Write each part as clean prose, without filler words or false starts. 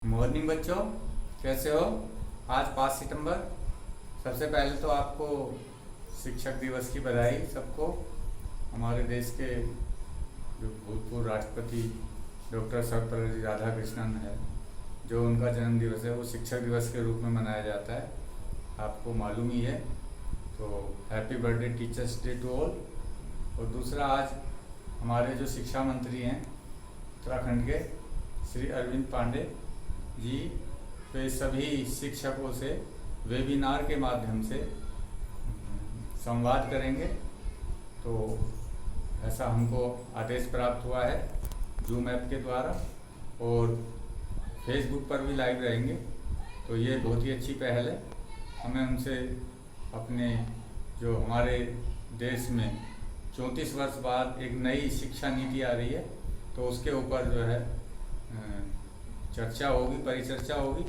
Morning बच्चों, कैसे हो? आज 5 सितंबर। सबसे पहले तो आपको शिक्षक दिवस की बधाई सबको। हमारे देश के जो भूतपूर्व राष्ट्रपति डॉक्टर सर्वपल्ली राधाकृष्णन है, जो उनका जन्म दिवस है, वो शिक्षक दिवस के रूप में मनाया जाता है। आपको मालूम ही है। तो happy birthday teachers day to all. और दूसरा, आज हमारे जो शिक्षा मंत्री हैं उत्तराखंड के, श्री अरविंद पांडे जी, वे सभी शिक्षकों से वेबिनार के माध्यम से संवाद करेंगे। तो ऐसा हमको आदेश प्राप्त हुआ है जूम ऐप के द्वारा, और फेसबुक पर भी लाइव रहेंगे। तो ये बहुत ही अच्छी पहल है। हमें उनसे अपने जो हमारे देश में 34 वर्ष बाद एक नई शिक्षा नीति आ रही है, तो उसके ऊपर जो है चर्चा होगी, परिचर्चा होगी।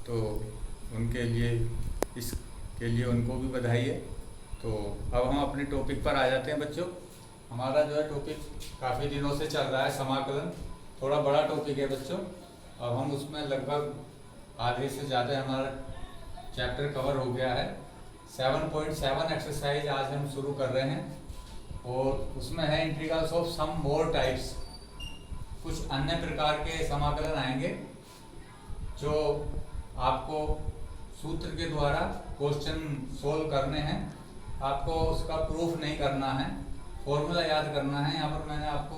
तो उनके लिए, इसके लिए उनको भी बधाई है। तो अब हम अपने टॉपिक पर आ जाते हैं बच्चों। हमारा जो है टॉपिक काफ़ी दिनों से चल रहा है, समाकलन। थोड़ा बड़ा टॉपिक है बच्चों। अब हम उसमें लगभग आधे से ज़्यादा हमारा चैप्टर कवर हो गया है। 7.7 एक्सरसाइज आज हम शुरू कर रहे हैं, और उसमें है integrals of some more types. कुछ अन्य प्रकार के समाकलन आएंगे जो आपको सूत्र के द्वारा क्वेश्चन सोल्व करने हैं। आपको उसका प्रूफ नहीं करना है, फॉर्मूला याद करना है। यहाँ पर मैंने आपको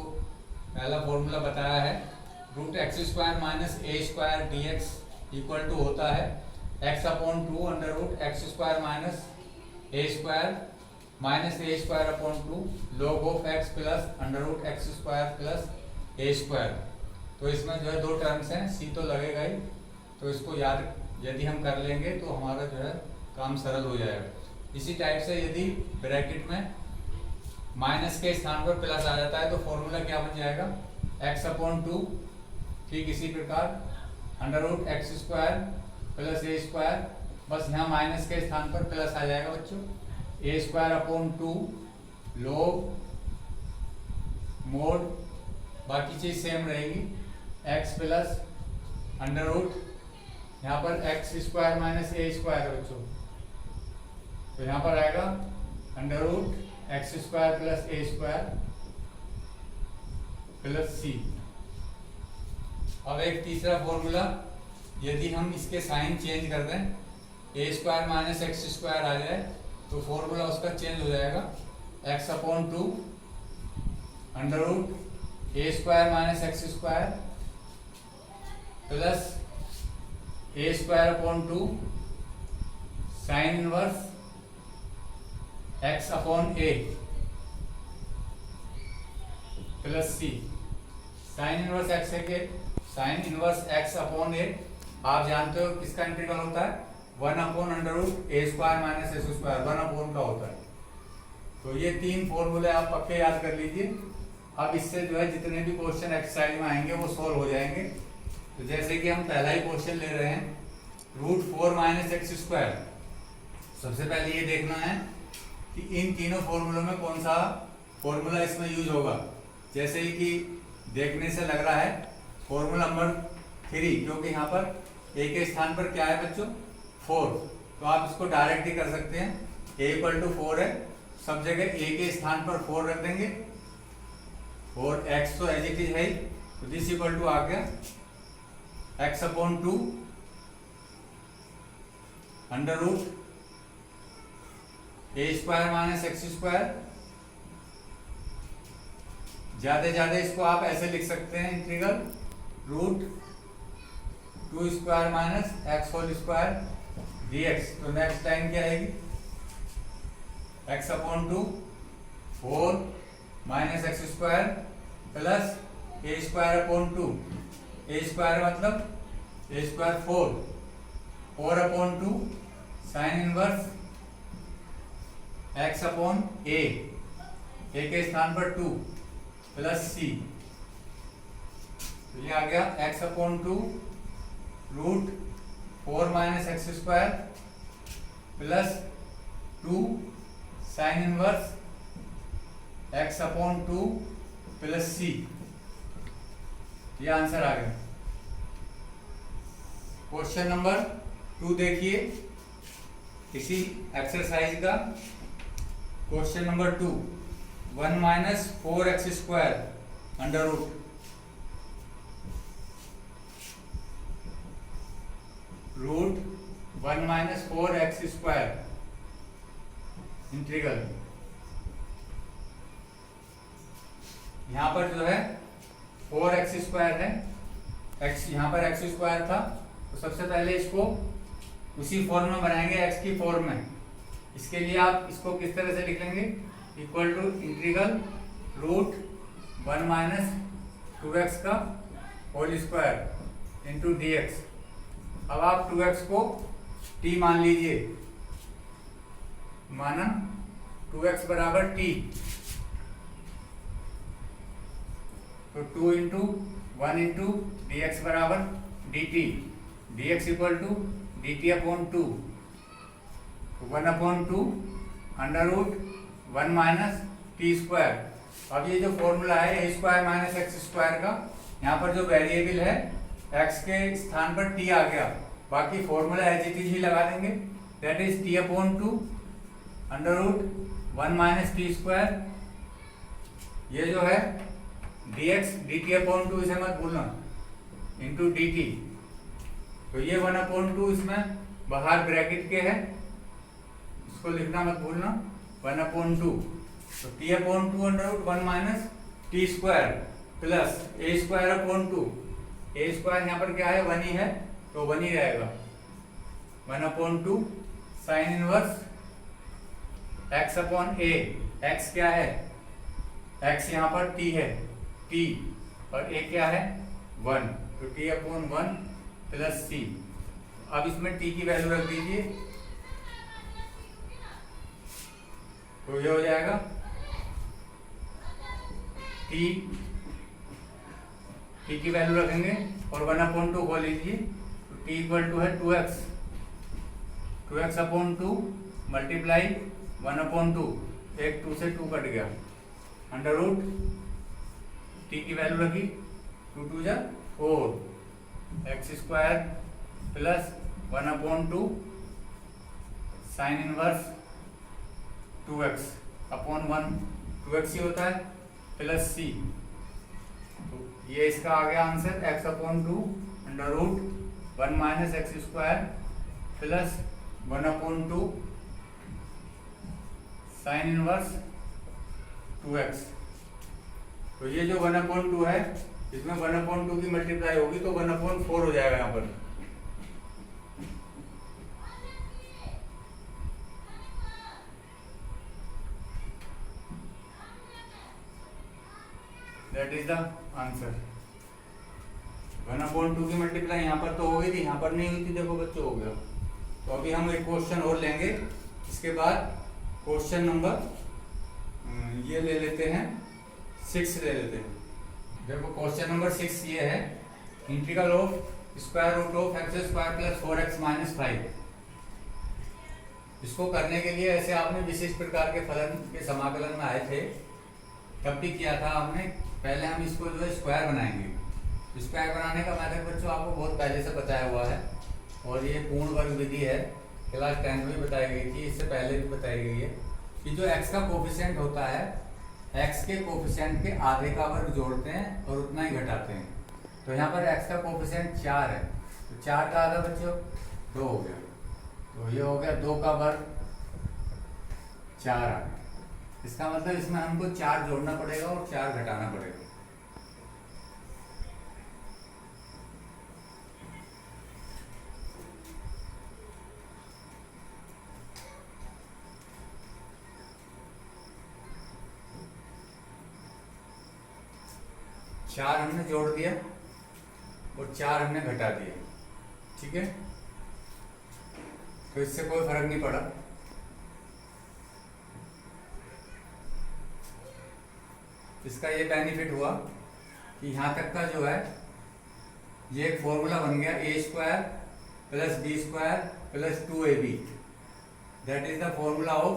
पहला फॉर्मूला बताया है, √x² - a² dx equal to होता है x/2 √x² - a² log of x plus √x² a²। तो इसमें जो है दो टर्म्स हैं, सी तो लगेगा ही। तो इसको याद यदि हम कर लेंगे तो हमारा जो है काम सरल हो जाएगा। इसी टाइप से यदि ब्रैकेट में माइनस के स्थान पर प्लस आ जाता है तो फॉर्मूला क्या बन जाएगा, x/2। ठीक इसी प्रकार √x² प्लस a², बस यहाँ माइनस के स्थान पर प्लस आ जाएगा बच्चों, a²/2 log मोड, बाकी चीज सेम रहेगी, x प्लस √ यहाँ पर x² - a² है बच्चों। तो यहाँ पर आएगा √x² plus a² plus c। अब एक तीसरा फॉर्मूला, यदि हम इसके साइन चेंज कर दें, a² - x² आ जाए तो फॉर्मूला उसका चेंज हो जाएगा, x/2 √a² - x² plus a²/2 sine inverse x/a plus c। Sine inverse x/a आप जानते हो किसका इंटीग्रल होता है, 1/√a² - s², 1/, का होता है। तो ये तीन फॉर्मूले आप पक्के याद कर लीजिए। अब इससे जो है जितने भी क्वेश्चन एक्सरसाइज में आएंगे वो सोल्व हो जाएंगे। तो जैसे कि हम पहला ही क्वेश्चन ले रहे हैं, √4 - x²। सबसे पहले ये देखना है कि इन तीनों फॉर्मूलों में कौन सा फॉर्मूला इसमें यूज होगा। जैसे ही कि देखने से लग रहा है फॉर्मूला नंबर 3, क्योंकि यहाँ पर a के स्थान पर क्या है बच्चों, 4। तो आप इसको डायरेक्ट ही कर सकते हैं, a = 4 है, सब जगह a के स्थान पर 4 रख देंगे, और x तो एज इट इज है, तो दिस इक्वल टू आ गया x/2 √a² - x²। ज्यादा इसको आप ऐसे लिख सकते हैं, इंटीग्रल √2² - x² dx। तो नेक्स्ट लाइन क्या आएगी, x/2 4 - x² plus a²/2। a² मतलब a² 4, 4/2 sine inverse x/a, a के स्थान पर 2 प्लस c। तो ये आ गया x/2 √4 - x² plus 2 sine inverse x/2 plus c। ये आंसर आ गया। क्वेश्चन नंबर 2 देखिए इसी एक्सरसाइज का। Question number 2, 1 minus 4x² under root 1 minus 4x² integral. यहां पर जो है 4x² है, x यहाँ पर x² था, तो सबसे पहले इसको उसी फॉर्म में बनाएंगे, x की फॉर्म में। इसके लिए आप इसको किस तरह से लिख लेंगे, equal to integral root 1 minus 2x का होल स्क्वायर इंटू dx। अब आप 2x को t मान लीजिए, माना 2x बराबर t, तो 2 इंटू 1 इंटू डी एक्स बराबर d t, d x equal to d t upon 2, 1/2 under root 1 minus t square. अब ये जो फॉर्मूला है a square minus x square का, यहाँ पर जो वेरिएबल है एक्स के स्थान पर टी आ गया, बाकी फॉर्मूला एज इट इज ही लगा देंगे, that is t upon 2 under root 1 minus t square. ये जो है dx dt अपॉन 2, इसे मत भूलना, इंटू dt। तो ये 1/2 इसमें बाहर ब्रैकेट के है, इसको लिखना मत भूलना, 1/2। तो t upon 2 under root 1 minus t square plus a square upon 2। a square यहाँ पर क्या है, 1 ही है, तो 1 ही रहेगा, 1/2 sine inverse x upon a। x क्या है, x यहाँ पर t है, t, और a क्या है 1, तो t अपॉन 1 प्लस c। अब इसमें t की वैल्यू रख दीजिए, तो ये हो जाएगा t की वैल्यू रखेंगे और 1/2 को लीजिए, तो t इक्वल टू है 2x अपॉन 2 मल्टीप्लाई 1/2, एक 2 से 2 कट गया, अंडर रूट t की वैल्यू रखी 2 2 जा 4, x square plus 1/2 sine inverse 2x upon 1, 2x ही होता है, प्लस c। तो ये इसका आ गया answer, x upon 2 under root 1 minus x square plus 1/2 sine inverse 2x। तो ये जो 1/2 है, इसमें 1/2 की मल्टीप्लाई होगी तो 1/4 हो जाएगा यहाँ पर। That is the answer. 1/2 की मल्टीप्लाई यहाँ पर तो हो गई थी, यहाँ पर नहीं हुई थी, देखो बच्चों हो गया। तो अभी हम एक क्वेश्चन और लेंगे, इसके बाद क्वेश्चन नंबर ये ले लेते हैं 6 ले लेते हैं। देखो क्वेश्चन नंबर 6 ये है, integral of square root of x square plus 4x minus 5। इसको करने के लिए ऐसे आपने विशिष्ट प्रकार के फलन के समाकलन में आए थे, तब भी किया था आपने। पहले हम इसको जो है स्क्वायर बनाएंगे। स्क्वायर बनाने का मेथड बच्चों आपको बहुत पहले से बताया हुआ है, और ये पूर्ण वर्ग विधि है, क्लास 10 में भी बताई गई थी, इससे पहले भी बताई गई है कि जो x का कोफिशिएंट होता है, x के कोफिशिएंट के आधे का वर्ग जोड़ते हैं और उतना ही घटाते हैं। तो यहाँ पर x का कोफिशिएंट 4 है, तो 4 का आधा बच्चों 2 हो गया, तो ये हो गया 2 का वर्ग 4 आ गया। इसका मतलब इसमें हमको 4 जोड़ना पड़ेगा और 4 घटाना पड़ेगा। चार हमने जोड़ दिया और 4 हमने घटा दिया, ठीक है। तो इससे कोई फर्क नहीं पड़ा। इसका ये बेनिफिट हुआ कि यहाँ तक का जो है ये एक फॉर्मूला बन गया, a square plus b square plus 2ab। That is the formula of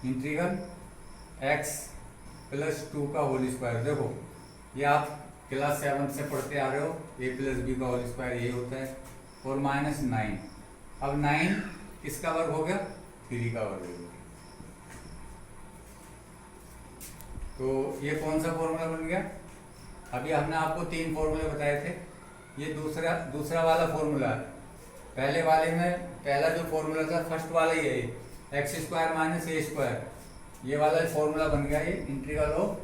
integral x plus 2 का होल स्क्वायर। देखो ये आप क्लास 7 से पढ़ते आ रहे हो, a प्लस बी का होल स्क्वायर ये होता है, और -9। अब 9 किसका वर्ग हो गया? 3 का वर्ग हो गया। तो ये कौन सा फॉर्मूला बन गया? अभी हमने आपको 3 फॉर्मूले बताए थे, ये दूसरा वाला फॉर्मूला है। पहले वाले में पहला जो फॉर्मूला था फर्स्ट वाला ही है, x² माइनस a², ये वाला फॉर्मूला बन गया, ये integral of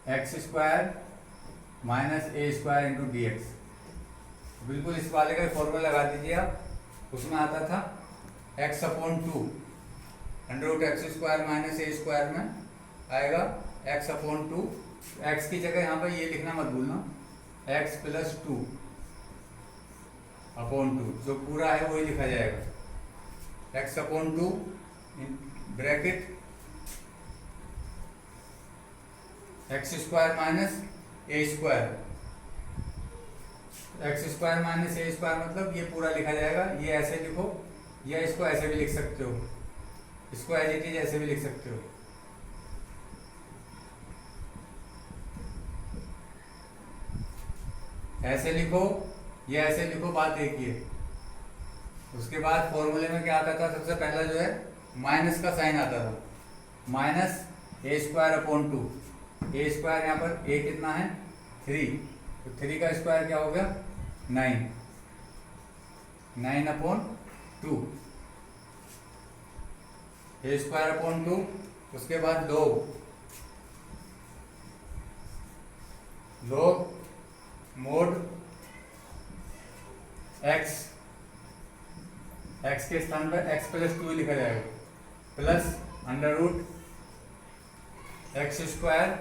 x² minus a² into dx। बिल्कुल इस वाले का फॉर्मूला लगा दीजिए आप। उसमें आता था x/2 √x² माइनस a² में आएगा x/2। x की जगह यहाँ पर ये लिखना मत भूलना, x + 2 अपॉन 2, जो पूरा है वही लिखा जाएगा। x/2 bracket x² minus a²। x² minus a² मतलब ये पूरा लिखा जाएगा। ये ऐसे लिखो, या इसको ऐसे भी लिख सकते हो, इसको एज इट इज ऐसे भी लिख सकते हो। ऐसे लिखो या ऐसे लिखो, बात एक ही है। उसके बाद फॉर्मूले में क्या आता था? सबसे पहला जो है माइनस का साइन आता था, -a²/2। a² यहाँ पर a कितना है? 3, तो 3 का स्क्वायर क्या हो गया? 9, 9/2 a²/2। उसके बाद log मोड x के स्थान पर x + 2 लिखा जाएगा, प्लस √x²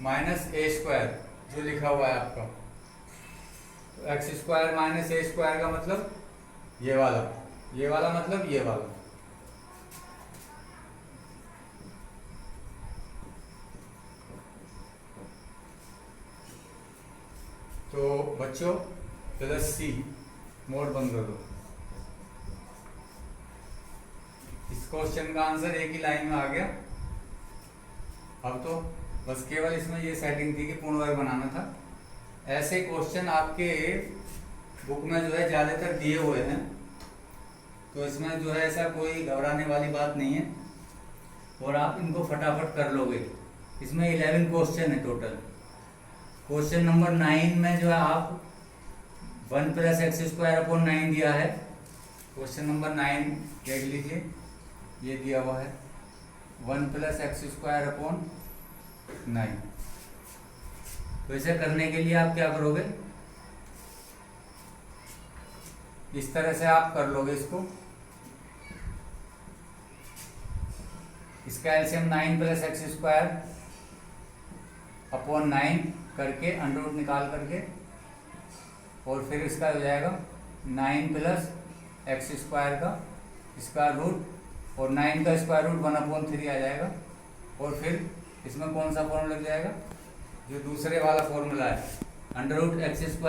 माइनस a² जो लिखा हुआ है आपका। तो x² माइनस a² का मतलब ये वाला मतलब ये वाला। तो बच्चों +c मोड बंद कर दो। इस क्वेश्चन का आंसर एक ही लाइन में आ गया। अब तो बस केवल इसमें ये सेटिंग थी कि पूर्ण वर्ग बनाना था। ऐसे क्वेश्चन आपके बुक में जो है ज़्यादातर दिए हुए हैं, तो इसमें जो है ऐसा कोई घबराने वाली बात नहीं है, और आप इनको फटाफट कर लोगे। इसमें 11 क्वेश्चन है टोटल। क्वेश्चन नंबर 9 में जो है आप 1 + x²/9 दिया है। क्वेश्चन नंबर 9 देख लीजिए, ये दिया हुआ है 1 + x²/9। तो इसे करने के लिए आप क्या करोगे? इस तरह से आप कर लोगे इसको। इसका एलसीएम 9 + x²/9 करके अंडर निकाल करके, और फिर इसका हो जाएगा 9 + x² का स्क्वायर रूट, और 9 का स्क्वायर रूट 1/3 आ जाएगा। और फिर इसमें कौन सा फॉर्मूला लग जाएगा? जो दूसरे वाला फॉर्मूला है, √x² +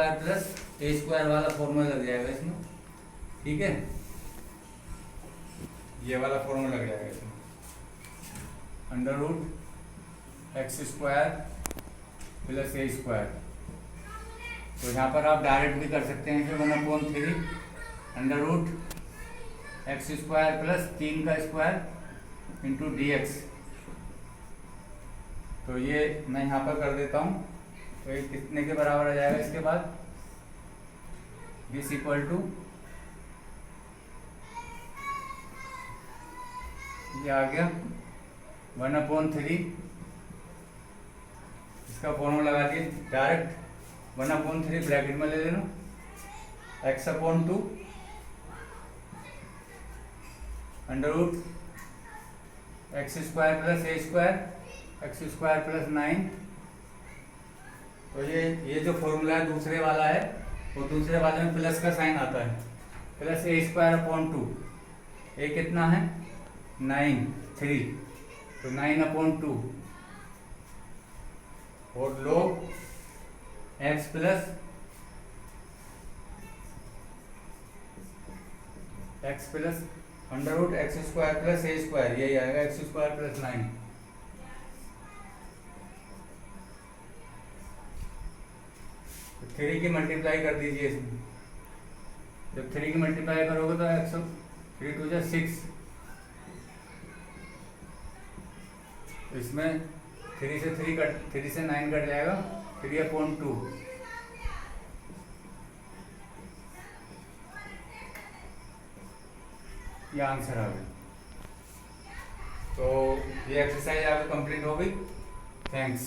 a² वाला फॉर्मूला लग जाएगा इसमें। ठीक है, ये वाला फॉर्मूला लग जाएगा इसमें, √x² + a²। तो यहाँ पर आप डायरेक्ट भी कर सकते हैं कि 1/3 √x² + 3 का स्क्वायर इंटू dx। तो ये मैं यहाँ पर कर देता हूँ। तो ये कितने के बराबर आ जाएगा? इसके बाद दिस इक्वल टू, ये आ गया 1/3। इसका फॉर्मूला लगा दिए डायरेक्ट, 1/3 ब्रैकेट में ले लेना, x/2 √x² + a², x² + 9। तो ये जो फॉर्मूला है दूसरे वाला है, वो दूसरे वाले में प्लस का साइन आता है, +a²/2। a कितना है? 9, 3, तो 9/2, और log x + √x² + a², यही आएगा x² + 9। 3 की मल्टीप्लाई कर दीजिए इसमें। जब 3 की मल्टीप्लाई करोगे तो 3 2 जा 6, इसमें 3 से 9 कट जाएगा, 3/2, ये आंसर आ गया। तो ये एक्सरसाइज आपकी कंप्लीट हो गई। थैंक्स।